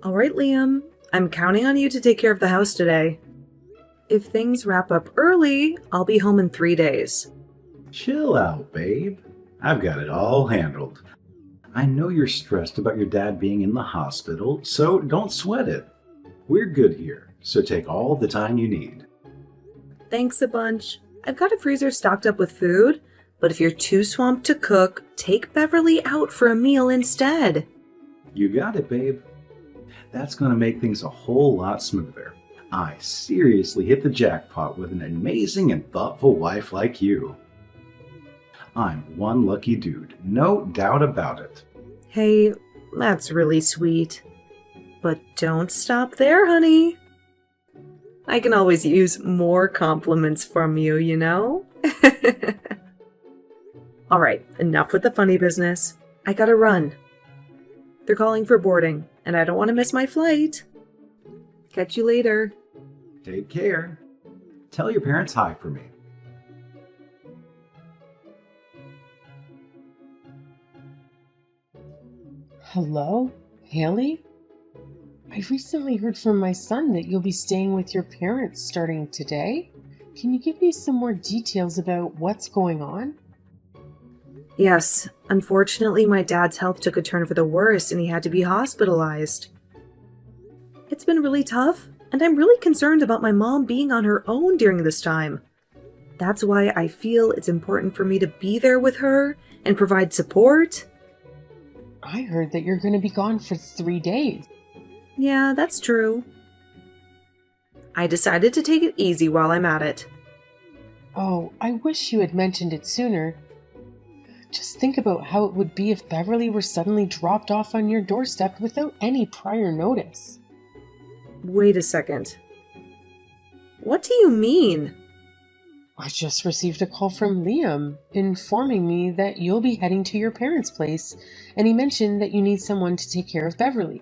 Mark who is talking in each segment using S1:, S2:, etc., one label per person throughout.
S1: All right, Liam. I'm counting on you to take care of the house today. If things wrap up early, I'll be home in 3 days.
S2: Chill out, babe. I've got it all handled. I know you're stressed about your dad being in the hospital, so don't sweat it. We're good here, so take all the time you need.
S1: Thanks a bunch. I've got a freezer stocked up with food, but if you're too swamped to cook, take Beverly out for a meal instead.
S2: You got it, babe. That's going to make things a whole lot smoother. I seriously hit the jackpot with an amazing and thoughtful wife like you. I'm one lucky dude, no doubt about it.
S1: Hey, that's really sweet. But don't stop there, honey. I can always use more compliments from you, you know? Alright, enough with the funny business. I gotta run. They're calling for boarding, and I don't want to miss my flight. Catch you later.
S2: Take care. Tell your parents hi for me.
S3: Hello, Haley? I recently heard from my son that you'll be staying with your parents starting today. Can you give me some more details about what's going on?
S1: Yes, unfortunately my dad's health took a turn for the worse and he had to be hospitalized. It's been really tough, and I'm really concerned about my mom being on her own during this time. That's why I feel it's important for me to be there with her and provide support.
S3: I heard that you're going to be gone for 3 days.
S1: Yeah, that's true. I decided to take it easy while I'm at it.
S3: Oh, I wish you had mentioned it sooner. Just think about how it would be if Beverly were suddenly dropped off on your doorstep without any prior notice.
S1: Wait a second. What do you mean?
S3: I just received a call from Liam informing me that you'll be heading to your parents' place, and he mentioned that you need someone to take care of Beverly.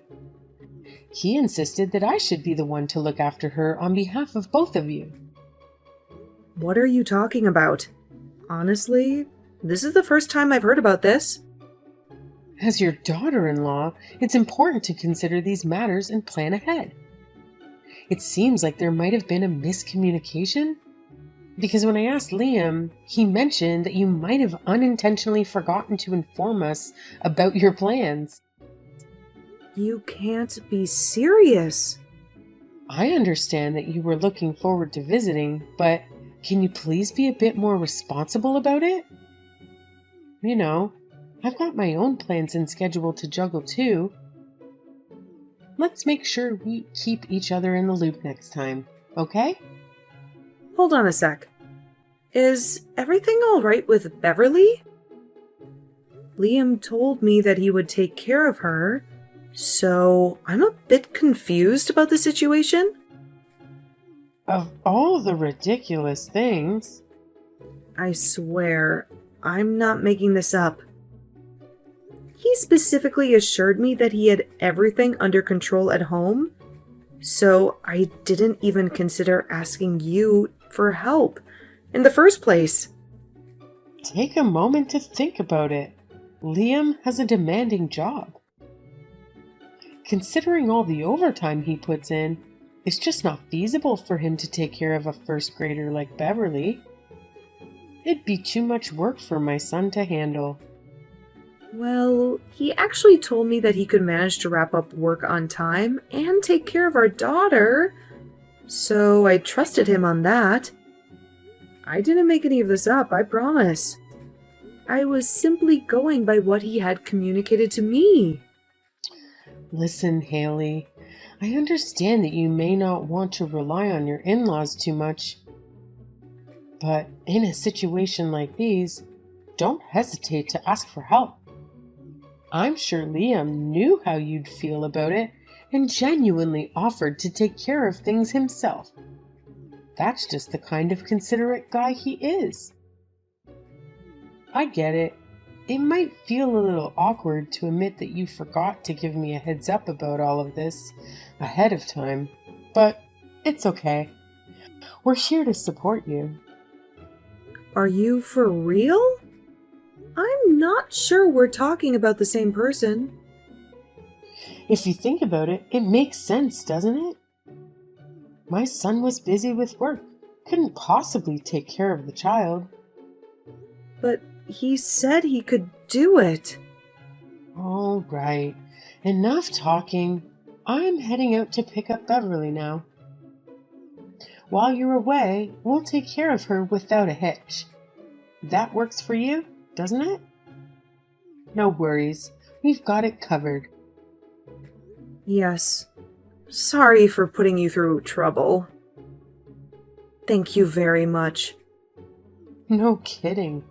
S3: He insisted that I should be the one to look after her on behalf of both of you.
S1: What are you talking about? Honestly, this is the first time I've heard about this.
S3: As your daughter-in-law, it's important to consider these matters and plan ahead. It seems like there might have been a miscommunication, because when I asked Liam, he mentioned that you might have unintentionally forgotten to inform us about your plans.
S1: You can't be serious.
S3: I understand that you were looking forward to visiting, but can you please be a bit more responsible about it? You know, I've got my own plans and schedule to juggle too. Let's make sure we keep each other in the loop next time, okay?
S1: Hold on a sec. Is everything all right with Beverly? Liam told me that he would take care of her, so I'm a bit confused about the situation.
S3: Of all the ridiculous things...
S1: I swear, I'm not making this up. He specifically assured me that he had everything under control at home, so I didn't even consider asking you for help in the first place.
S3: Take a moment to think about it. Liam has a demanding job. Considering all the overtime he puts in, it's just not feasible for him to take care of a first grader like Beverly. It'd be too much work for my son to handle.
S1: Well, he actually told me that he could manage to wrap up work on time and take care of our daughter, so I trusted him on that. I didn't make any of this up, I promise. I was simply going by what he had communicated to me.
S3: Listen, Haley, I understand that you may not want to rely on your in-laws too much, but in a situation like these, don't hesitate to ask for help. I'm sure Liam knew how you'd feel about it and genuinely offered to take care of things himself. That's just the kind of considerate guy he is. I get it. It might feel a little awkward to admit that you forgot to give me a heads up about all of this ahead of time, but it's okay. We're here to support you.
S1: Are you for real? I'm not sure we're talking about the same person.
S3: If you think about it, it makes sense, doesn't it? My son was busy with work, couldn't possibly take care of the child.
S1: But he said he could do it.
S3: All right, enough talking. I'm heading out to pick up Beverly now. While you're away, we'll take care of her without a hitch. That works for you, doesn't it? No worries, we've got it covered.
S1: Yes. Sorry for putting you through trouble. Thank you very much.
S3: No kidding.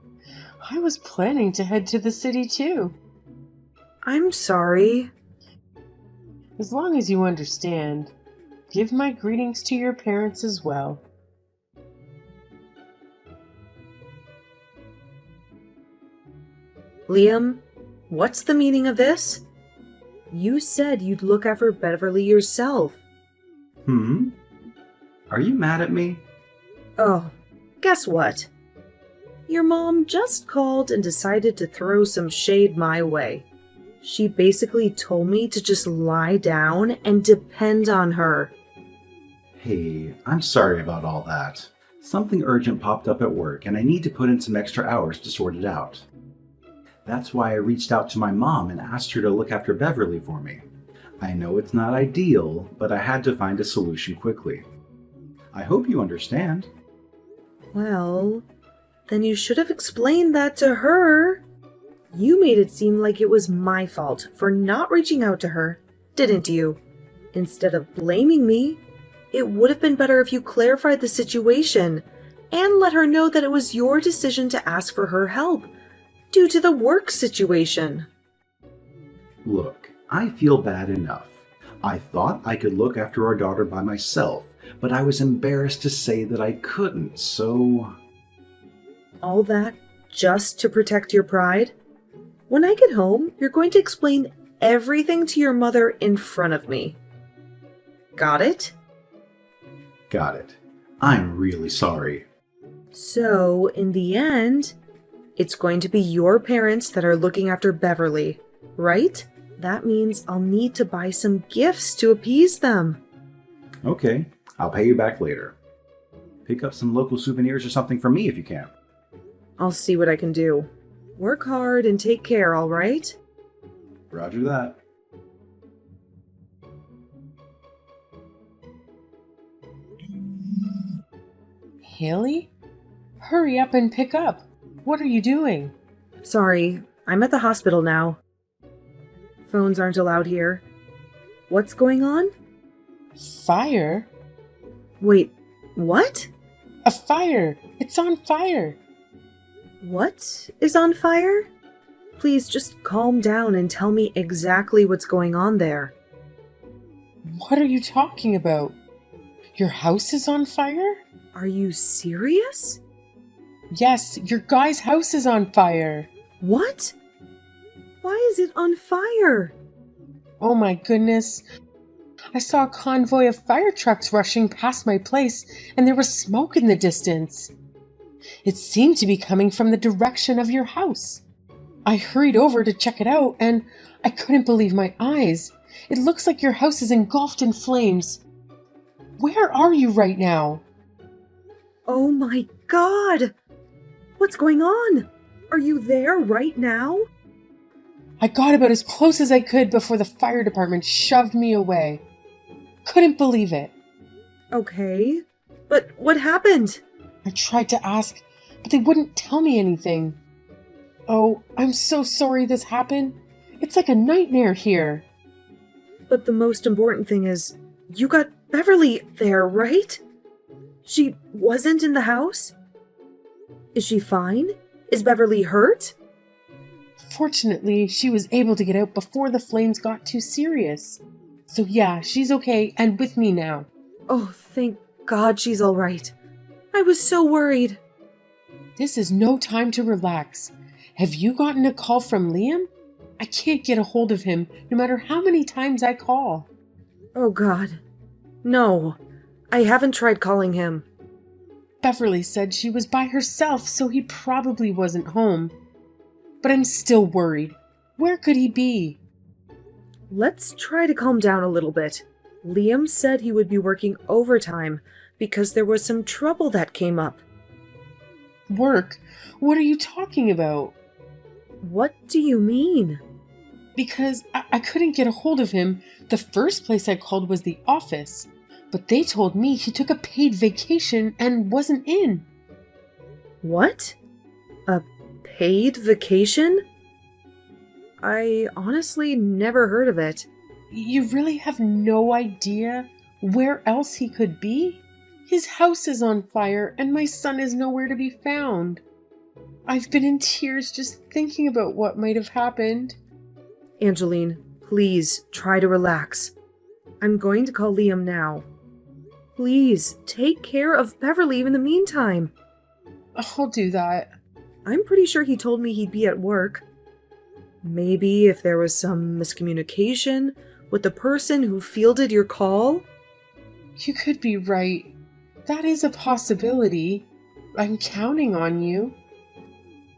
S3: I was planning to head to the city too.
S1: I'm sorry.
S3: As long as you understand, give my greetings to your parents as well.
S1: Liam, what's the meaning of this? You said you'd look after Beverly yourself.
S2: Are you mad at me?
S1: Oh, guess what? Your mom just called and decided to throw some shade my way. She basically told me to just lie down and depend on her.
S2: Hey, I'm sorry about all that. Something urgent popped up at work and I need to put in some extra hours to sort it out. That's why I reached out to my mom and asked her to look after Beverly for me. I know it's not ideal, but I had to find a solution quickly. I hope you understand.
S1: Well, then you should have explained that to her. You made it seem like it was my fault for not reaching out to her, didn't you? Instead of blaming me, it would have been better if you clarified the situation and let her know that it was your decision to ask for her help due to the work situation.
S2: Look, I feel bad enough. I thought I could look after our daughter by myself, but I was embarrassed to say that I couldn't, so...
S1: All that just to protect your pride? When I get home, you're going to explain everything to your mother in front of me. Got it?
S2: Got it. I'm really sorry.
S1: So, in the end, it's going to be your parents that are looking after Beverly, right? That means I'll need to buy some gifts to appease them.
S2: Okay, I'll pay you back later. Pick up some local souvenirs or something for me if you can.
S1: I'll see what I can do. Work hard and take care, all right?
S2: Roger that.
S3: Haley? Hurry up and pick up. What are you doing?
S1: Sorry, I'm at the hospital now. Phones aren't allowed here. What's going on?
S3: Fire?
S1: Wait, what?
S3: A fire! It's on fire!
S1: What is on fire? Please just calm down and tell me exactly what's going on there.
S3: What are you talking about? Your house is on fire?
S1: Are you serious?
S3: Yes, your guy's house is on fire.
S1: What? Why is it on fire?
S3: Oh my goodness. I saw a convoy of fire trucks rushing past my place, and there was smoke in the distance. It seemed to be coming from the direction of your house. I hurried over to check it out, and I couldn't believe my eyes. It looks like your house is engulfed in flames. Where are you right now?
S1: Oh my God! What's going on? Are you there right now?
S3: I got about as close as I could before the fire department shoved me away. Couldn't believe it.
S1: Okay, but what happened?
S3: I tried to ask, but they wouldn't tell me anything. Oh, I'm so sorry this happened. It's like a nightmare here.
S1: But the most important thing is, you got Beverly there, right? She wasn't in the house? Is she fine? Is Beverly hurt?
S3: Fortunately, she was able to get out before the flames got too serious. So yeah, she's okay and with me now.
S1: Oh, thank God she's all right. I was so worried.
S3: This is no time to relax. Have you gotten a call from Liam? I can't get a hold of him, no matter how many times I call.
S1: Oh God. No, I haven't tried calling him.
S3: Beverly said she was by herself, so he probably wasn't home. But I'm still worried. Where could he be?
S1: Let's try to calm down a little bit. Liam said he would be working overtime because there was some trouble that came up.
S3: Work? What are you talking about?
S1: What do you mean?
S3: Because I couldn't get a hold of him. The first place I called was the office, but they told me he took a paid vacation and wasn't in.
S1: What? A paid vacation? I honestly never heard of it.
S3: You really have no idea where else he could be? His house is on fire and my son is nowhere to be found. I've been in tears just thinking about what might have happened.
S1: Angeline, please try to relax. I'm going to call Liam now. Please take care of Beverly in the meantime.
S3: I'll do that.
S1: I'm pretty sure he told me he'd be at work. Maybe if there was some miscommunication with the person who fielded your call?
S3: You could be right. That is a possibility. I'm counting on you.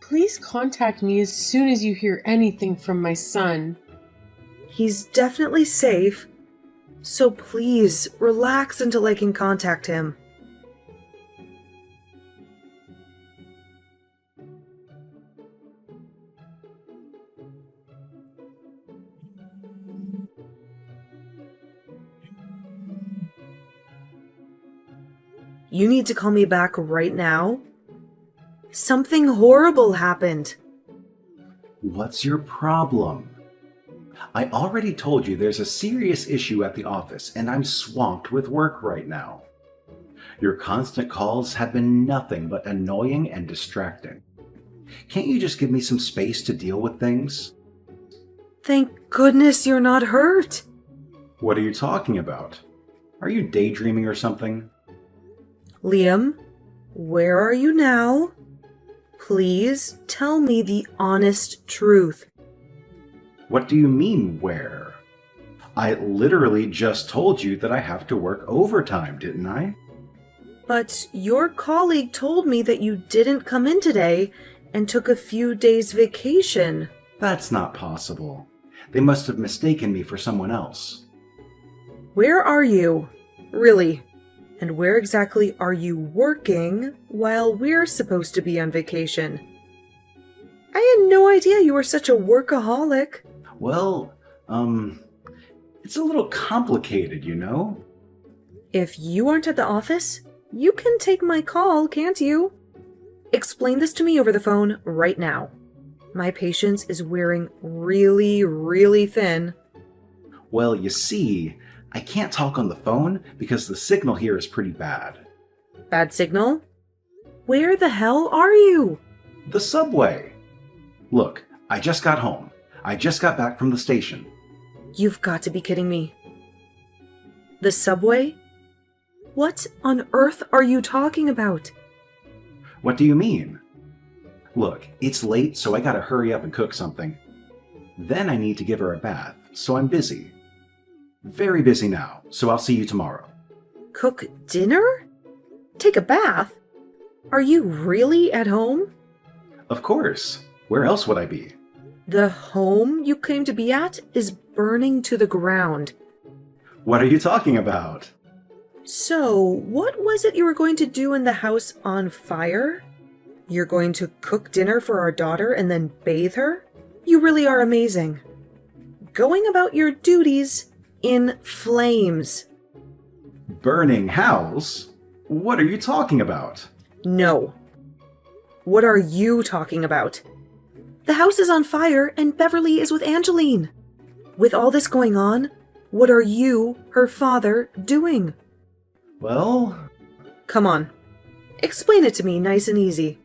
S3: Please contact me as soon as you hear anything from my son.
S1: He's definitely safe, so please relax until I can contact him. You need to call me back right now. Something horrible happened.
S2: What's your problem? I already told you there's a serious issue at the office, and I'm swamped with work right now. Your constant calls have been nothing but annoying and distracting. Can't you just give me some space to deal with things?
S1: Thank goodness you're not hurt.
S2: What are you talking about? Are you daydreaming or something?
S1: Liam, where are you now? Please tell me the honest truth.
S2: What do you mean, where? I literally just told you that I have to work overtime, didn't I?
S1: But your colleague told me that you didn't come in today and took a few days vacation.
S2: That's not possible. They must have mistaken me for someone else.
S1: Where are you? Really? And where exactly are you working while we're supposed to be on vacation? I had no idea you were such a workaholic.
S2: Well, it's a little complicated, you know?
S1: If you aren't at the office, you can take my call, can't you? Explain this to me over the phone right now. My patience is wearing really, really thin.
S2: Well, you see, I can't talk on the phone because the signal here is pretty bad.
S1: Bad signal? Where the hell are you?
S2: The subway. Look, I just got home. I just got back from the station.
S1: You've got to be kidding me. The subway? What on earth are you talking about?
S2: What do you mean? Look, it's late, so I gotta hurry up and cook something. Then I need to give her a bath, so I'm busy. Very busy now, so I'll see you tomorrow.
S1: Cook dinner? Take a bath? Are you really at home?
S2: Of course. Where else would I be?
S1: The home you claim to be at is burning to the ground.
S2: What are you talking about?
S1: So, what was it you were going to do in the house on fire? You're going to cook dinner for our daughter and then bathe her? You really are amazing. Going about your duties in flames.
S2: Burning house? What are you talking about?
S1: No. What are you talking about? The house is on fire and Beverly is with Angeline. With all this going on, what are you, her father, doing?
S2: Well...
S1: Come on. Explain it to me nice and easy.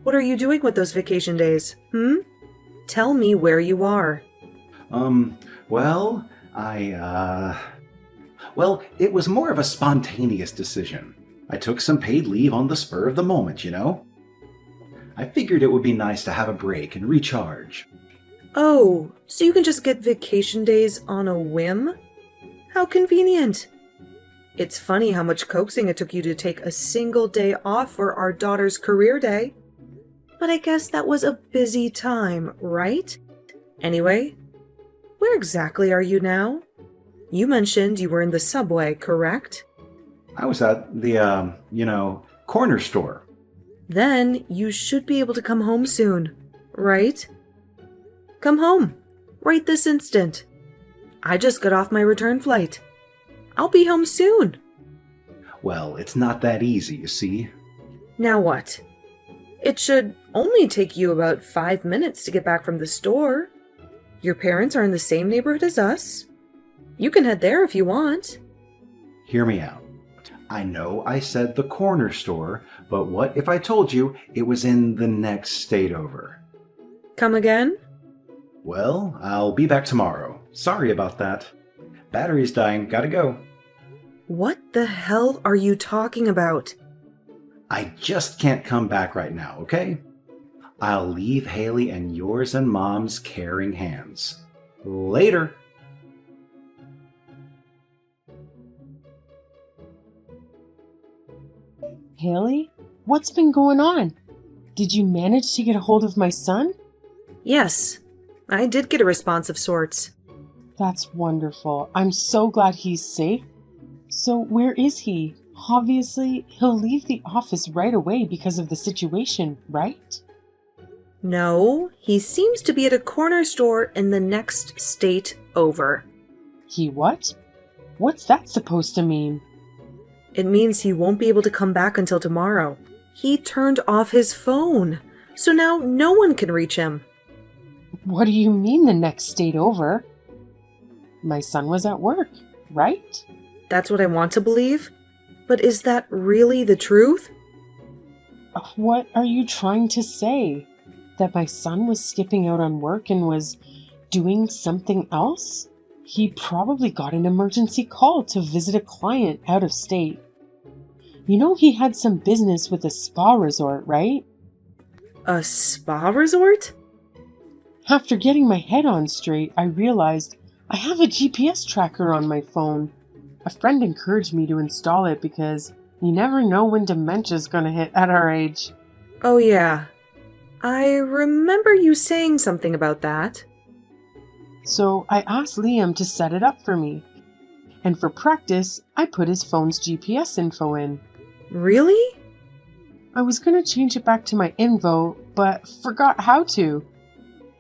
S1: What are you doing with those vacation days, Tell me where you are.
S2: Well, Well, it was more of a spontaneous decision. I took some paid leave on the spur of the moment, you know? I figured it would be nice to have a break and recharge.
S1: Oh, so you can just get vacation days on a whim? How convenient. It's funny how much coaxing it took you to take a single day off for our daughter's career day. But I guess that was a busy time, right? Anyway, where Where exactly are you now? You mentioned you were in the subway, correct?
S2: I was at the, corner store.
S1: Then you should be able to come home soon, right? Come home, right this instant. I just got off my return flight. I'll be home soon.
S2: Well, it's not that easy, you see.
S1: Now what? It should only take you about 5 minutes to get back from the store. Your parents are in the same neighborhood as us. You can head there if you want.
S2: Hear me out. I know I said the corner store, but what if I told you it was in the next state over?
S1: Come again?
S2: Well, I'll be back tomorrow. Sorry about that. Battery's dying, gotta go.
S1: What the hell are you talking about?
S2: I just can't come back right now, okay? I'll leave Haley and yours and Mom's caring hands. Later.
S3: Haley, what's been going on? Did you manage to get a hold of my son?
S1: Yes, I did get a response of sorts.
S3: That's wonderful. I'm so glad he's safe. So where is he? Obviously, he'll leave the office right away because of the situation, right?
S1: No, he seems to be at a corner store in the next state over.
S3: He what? What's that supposed to mean?
S1: It means he won't be able to come back until tomorrow. He turned off his phone, so now no one can reach him.
S3: What do you mean the next state over? My son was at work, right?
S1: That's what I want to believe. But is that really the truth?
S3: What are you trying to say? That my son was skipping out on work and was doing something else? He probably got an emergency call to visit a client out of state. You know he had some business with a spa resort, right?
S1: A spa resort?
S3: After getting my head on straight, I realized I have a GPS tracker on my phone. A friend encouraged me to install it because you never know when dementia's gonna hit at our age.
S1: Oh yeah. I remember you saying something about that.
S3: So I asked Liam to set it up for me. And for practice, I put his phone's GPS info in.
S1: Really?
S3: I was gonna change it back to my info, but forgot how to.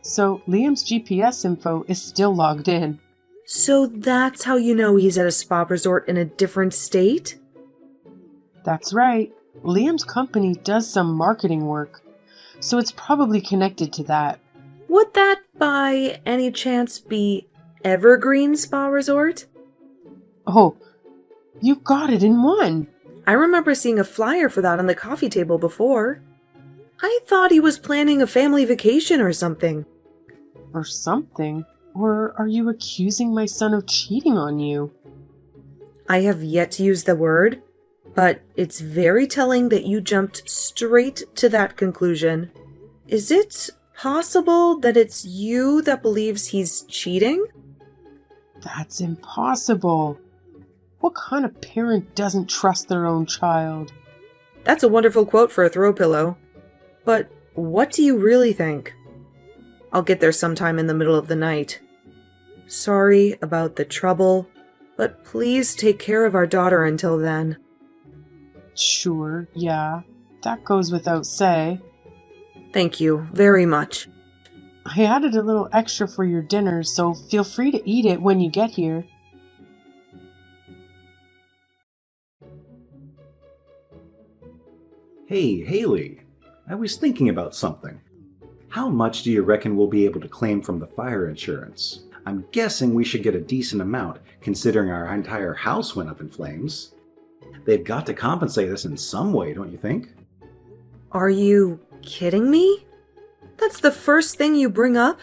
S3: So Liam's GPS info is still logged in.
S1: So that's how you know he's at a spa resort in a different state?
S3: That's right. Liam's company does some marketing work, so it's probably connected to that.
S1: Would that by any chance be Evergreen Spa Resort?
S3: Oh, you got it in one.
S1: I remember seeing a flyer for that on the coffee table before. I thought he was planning a family vacation or something.
S3: Or something. Or are you accusing my son of cheating on you?
S1: I have yet to use the word, but it's very telling that you jumped straight to that conclusion. Is it possible that it's you that believes he's cheating?
S3: That's impossible. What kind of parent doesn't trust their own child?
S1: That's a wonderful quote for a throw pillow. But what do you really think? I'll get there sometime in the middle of the night. Sorry about the trouble, but please take care of our daughter until then.
S3: Sure, yeah. That goes without say.
S1: Thank you very much.
S3: I added a little extra for your dinner, so feel free to eat it when you get here.
S2: Hey, Haley, I was thinking about something. How much do you reckon we'll be able to claim from the fire insurance? I'm guessing we should get a decent amount, considering our entire house went up in flames. They've got to compensate us in some way, don't you think?
S1: Are you kidding me? That's the first thing you bring up?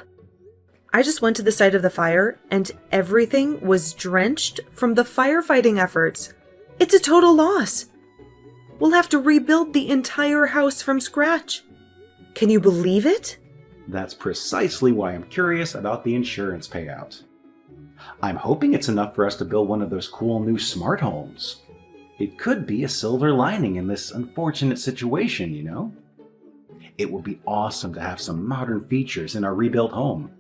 S1: I just went to the site of the fire, and everything was drenched from the firefighting efforts. It's a total loss. We'll have to rebuild the entire house from scratch. Can you believe it?
S2: That's precisely why I'm curious about the insurance payout. I'm hoping it's enough for us to build one of those cool new smart homes. It could be a silver lining in this unfortunate situation, you know? It would be awesome to have some modern features in our rebuilt home.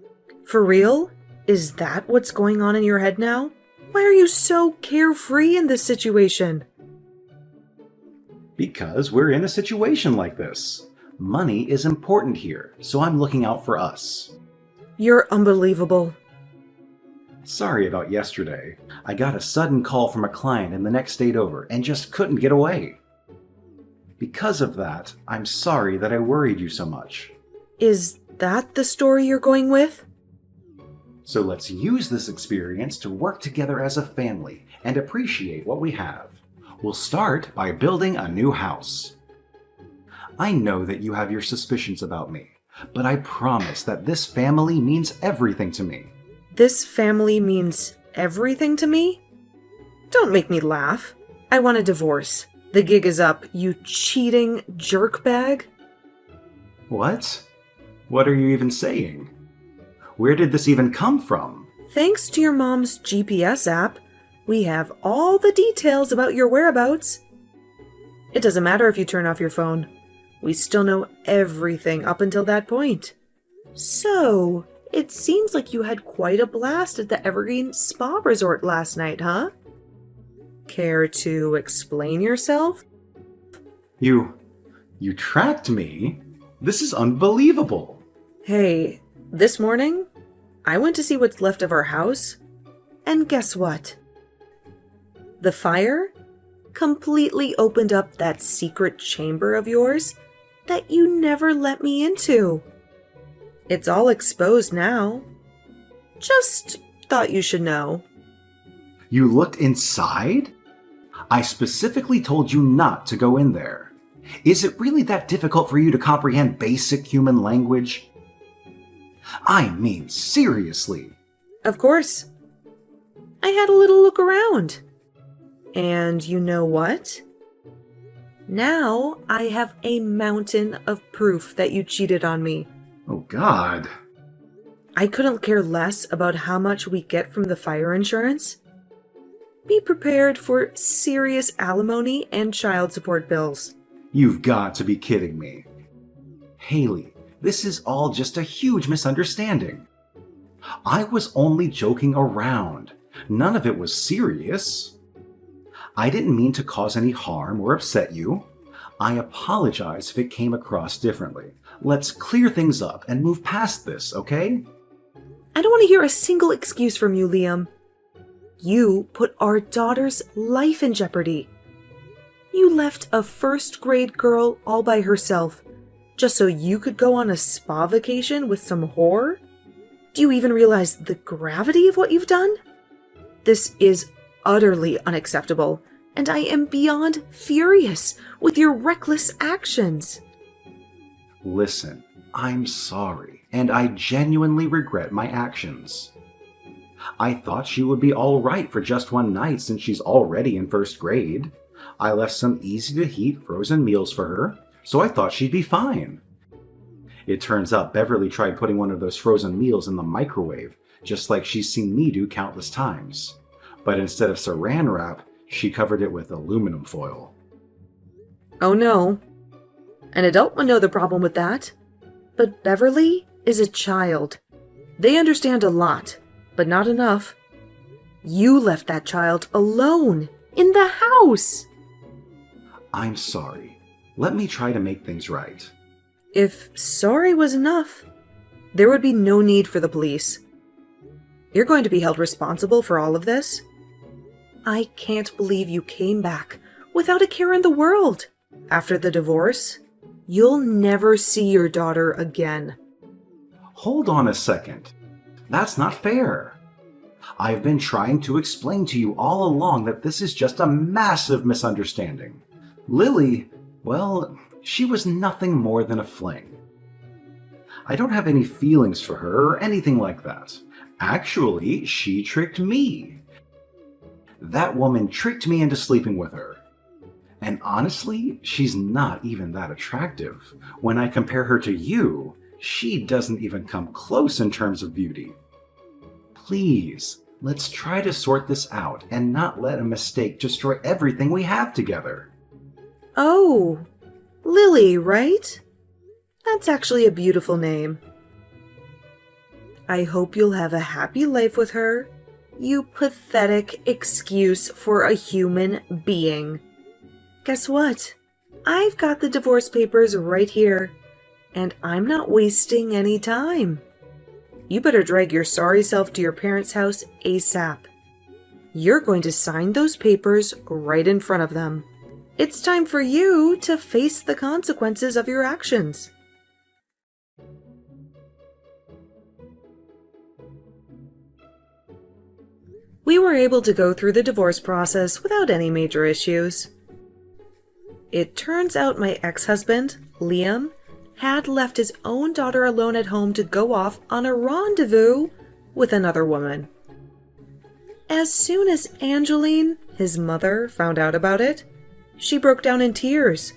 S1: For real? Is that what's going on in your head now? Why are you so carefree in this situation?
S2: Because we're in a situation like this. Money is important here, so I'm looking out for us.
S1: You're unbelievable.
S2: Sorry about yesterday. I got a sudden call from a client in the next state over and just couldn't get away. Because of that, I'm sorry that I worried you so much.
S1: Is that the story you're going with?
S2: So let's use this experience to work together as a family and appreciate what we have. We'll start by building a new house. I know that you have your suspicions about me, but I promise that this family means everything to me.
S1: This family means everything to me? Don't make me laugh. I want a divorce. The gig is up, you cheating jerkbag.
S2: What? What are you even saying? Where did this even come from?
S1: Thanks to your mom's GPS app, we have all the details about your whereabouts. It doesn't matter if you turn off your phone. We still know everything up until that point. So, it seems like you had quite a blast at the Evergreen Spa Resort last night, huh? Care to explain yourself?
S2: You tracked me? This is unbelievable.
S1: Hey, this morning, I went to see what's left of our house, and guess what? The fire completely opened up that secret chamber of yours that you never let me into. It's all exposed now. Just thought you should know.
S2: You looked inside? I specifically told you not to go in there. Is it really that difficult for you to comprehend basic human language? I mean, seriously.
S1: Of course. I had a little look around. And you know what? Now I have a mountain of proof that you cheated on me.
S2: Oh, God.
S1: I couldn't care less about how much we get from the fire insurance. Be prepared for serious alimony and child support bills.
S2: You've got to be kidding me. Haley, this is all just a huge misunderstanding. I was only joking around. None of it was serious. I didn't mean to cause any harm or upset you. I apologize if it came across differently. Let's clear things up and move past this, okay?
S1: I don't want to hear a single excuse from you, Liam. You put our daughter's life in jeopardy. You left a first-grade girl all by herself just so you could go on a spa vacation with some whore? Do you even realize the gravity of what you've done? This is utterly unacceptable, and I am beyond furious with your reckless actions.
S2: Listen, I'm sorry, and I genuinely regret my actions. I thought she would be all right for just one night since she's already in first grade. I left some easy-to-heat frozen meals for her, so I thought she'd be fine. It turns out Beverly tried putting one of those frozen meals in the microwave, just like she's seen me do countless times. But instead of saran wrap, she covered it with aluminum foil.
S1: Oh no. An adult would know the problem with that. But Beverly is a child. They understand a lot, but not enough. You left that child alone in the house.
S2: I'm sorry. Let me try to make things right.
S1: If sorry was enough, there would be no need for the police. You're going to be held responsible for all of this. I can't believe you came back without a care in the world. After the divorce, you'll never see your daughter again.
S2: Hold on a second. That's not fair. I've been trying to explain to you all along that this is just a massive misunderstanding. Lily, well, she was nothing more than a fling. I don't have any feelings for her or anything like that. Actually, she tricked me. That woman tricked me into sleeping with her. And honestly, she's not even that attractive. When I compare her to you, she doesn't even come close in terms of beauty. Please, let's try to sort this out and not let a mistake destroy everything we have together.
S1: Oh, Lily, right? That's actually a beautiful name. I hope you'll have a happy life with her. You pathetic excuse for a human being. Guess what? I've got the divorce papers right here, and I'm not wasting any time. You better drag your sorry self to your parents' house ASAP. You're going to sign those papers right in front of them. It's time for you to face the consequences of your actions. We were able to go through the divorce process without any major issues. It turns out my ex-husband, Liam, had left his own daughter alone at home to go off on a rendezvous with another woman. As soon as Angeline, his mother, found out about it, she broke down in tears,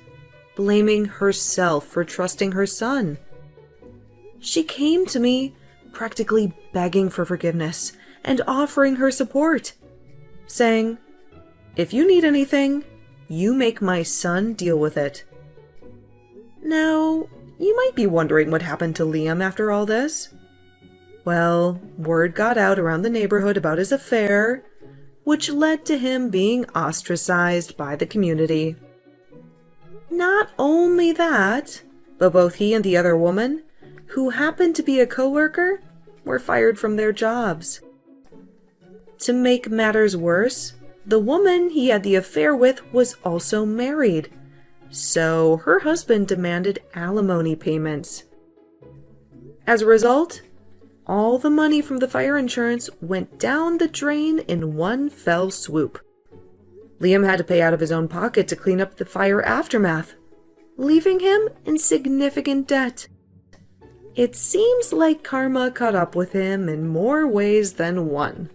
S1: blaming herself for trusting her son. She came to me, practically begging for forgiveness and offering her support, saying, "If you need anything, you make my son deal with it." Now, you might be wondering what happened to Liam after all this. Well, word got out around the neighborhood about his affair, which led to him being ostracized by the community. Not only that, but both he and the other woman, who happened to be a coworker, were fired from their jobs. To make matters worse, the woman he had the affair with was also married, so her husband demanded alimony payments. As a result, all the money from the fire insurance went down the drain in one fell swoop. Liam had to pay out of his own pocket to clean up the fire aftermath, leaving him in significant debt. It seems like karma caught up with him in more ways than one.